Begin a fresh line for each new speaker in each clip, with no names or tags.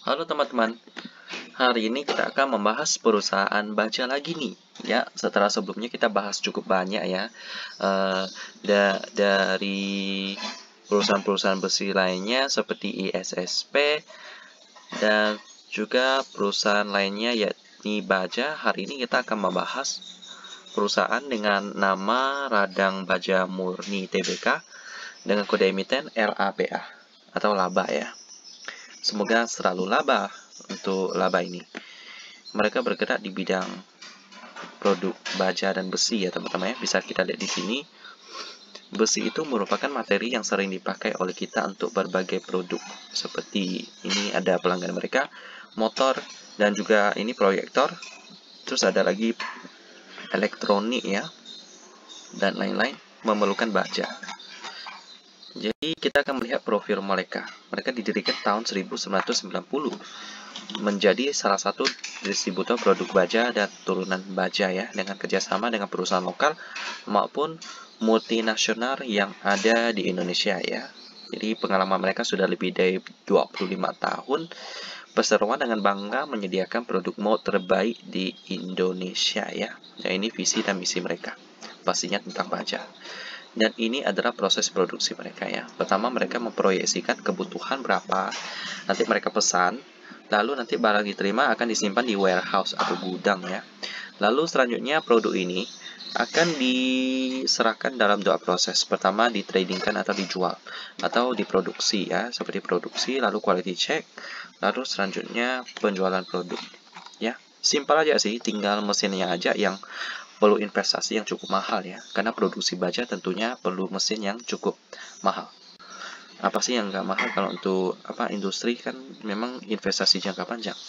Halo teman-teman, hari ini kita akan membahas perusahaan baja lagi nih. Ya, setelah sebelumnya kita bahas cukup banyak ya, dari perusahaan-perusahaan besi lainnya seperti ISSP dan juga perusahaan lainnya yakni baja. Hari ini kita akan membahas perusahaan dengan nama Radang Baja Murni Tbk dengan kode emiten LABA atau laba ya. Semoga selalu laba untuk laba ini. Mereka bergerak di bidang produk baja dan besi ya teman-teman ya. Bisa kita lihat di sini. Besi itu merupakan materi yang sering dipakai oleh kita untuk berbagai produk. Seperti ini ada pelanggan mereka, motor dan juga ini proyektor. Terus ada lagi elektronik ya. Dan lain-lain memerlukan baja. Jadi kita akan melihat profil mereka. Mereka didirikan tahun 1990 menjadi salah satu distributor produk baja dan turunan baja ya, dengan kerjasama dengan perusahaan lokal maupun multinasional yang ada di Indonesia ya. Jadi pengalaman mereka sudah lebih dari 25 tahun berseruan dengan bangga menyediakan produk mode terbaik di Indonesia ya. Nah, ini visi dan misi mereka. Pastinya tentang baja. Dan ini adalah proses produksi mereka ya. Pertama mereka memproyeksikan kebutuhan berapa, nanti mereka pesan, lalu nanti barang diterima akan disimpan di warehouse atau gudang ya. Lalu selanjutnya produk ini akan diserahkan dalam dua proses. Pertama ditradingkan atau dijual, atau diproduksi ya, seperti produksi, lalu quality check, lalu selanjutnya penjualan produk ya. Simpel aja sih, tinggal mesinnya aja yang perlu investasi yang cukup mahal ya, karena produksi baja tentunya perlu mesin yang cukup mahal. Apa sih yang nggak mahal kalau untuk industri kan memang investasi jangka panjang.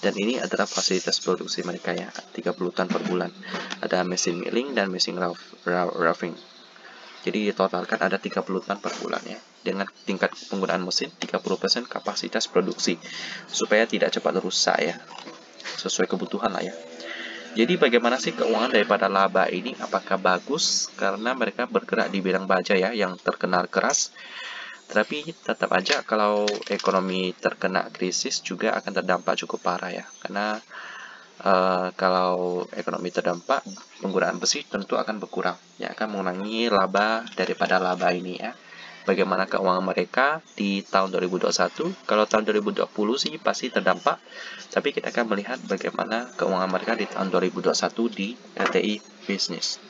Dan ini adalah fasilitas produksi mereka ya, 30 ton per bulan. Ada mesin milling dan mesin roughing. Jadi ditotalkan ada 30 ton per bulan ya. Dengan tingkat penggunaan mesin 30% kapasitas produksi supaya tidak cepat rusak ya. Sesuai kebutuhan lah ya. Jadi bagaimana sih keuangan daripada laba ini? Apakah bagus? Karena mereka bergerak di bidang baja ya, yang terkenal keras. Tapi tetap aja kalau ekonomi terkena krisis juga akan terdampak cukup parah ya. Karena kalau ekonomi terdampak, penggunaan besi tentu akan berkurang. Ya, akan mengurangi laba daripada laba ini ya. Bagaimana keuangan mereka di tahun 2021? Kalau tahun 2020 sih pasti terdampak, tapi kita akan melihat bagaimana keuangan mereka di tahun 2021 di RTI Business.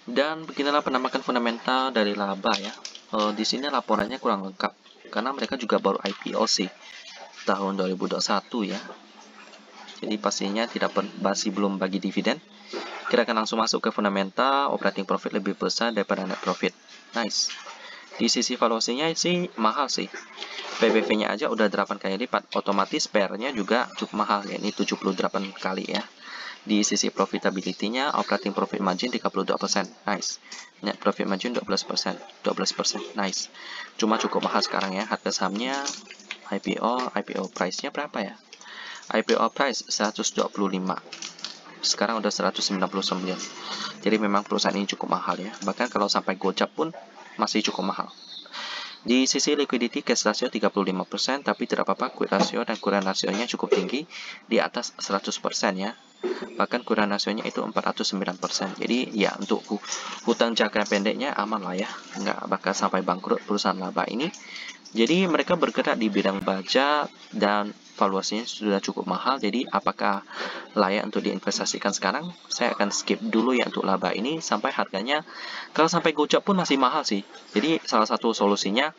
Dan beginilah penamakan fundamental dari laba ya. Di sini laporannya kurang lengkap karena mereka juga baru IPO sih tahun 2021 ya. Jadi pastinya masih belum bagi dividen. Kita akan langsung masuk ke fundamental. Operating profit lebih besar daripada net profit. Nice. Di sisi valuasinya sih mahal sih. PBV-nya aja udah 8 kali lipat. Otomatis PR-nya juga cukup mahal ya. Ini 78 kali ya. Di sisi profitability-nya, operating profit margin 32%. Nice. Net profit margin 12%. 12%. Nice. Cuma cukup mahal sekarang ya. Harga sahamnya IPO price-nya berapa ya? IPO price 125. Sekarang udah 199. Jadi memang perusahaan ini cukup mahal ya. Bahkan kalau sampai gocap pun masih cukup mahal. Di sisi liquidity cash ratio 35%, tapi tidak apa-apa, quick ratio dan current ratio-nya cukup tinggi di atas 100% ya. Bahkan current ratio-nya itu 409%. Jadi ya untuk hutang jangka pendeknya aman lah ya. Nggak bakal sampai bangkrut perusahaan laba ini. Jadi mereka bergerak di bidang baja dan valuasinya sudah cukup mahal. Jadi apakah layak untuk diinvestasikan sekarang? Saya akan skip dulu ya untuk laba ini sampai harganya, kalau sampai gocap pun masih mahal sih. Jadi salah satu solusinya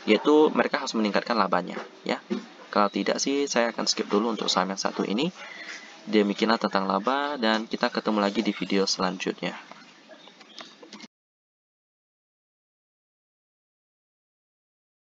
yaitu mereka harus meningkatkan labanya ya. Kalau tidak sih saya akan skip dulu untuk saham yang satu ini. Demikianlah tentang laba dan kita ketemu lagi di video selanjutnya.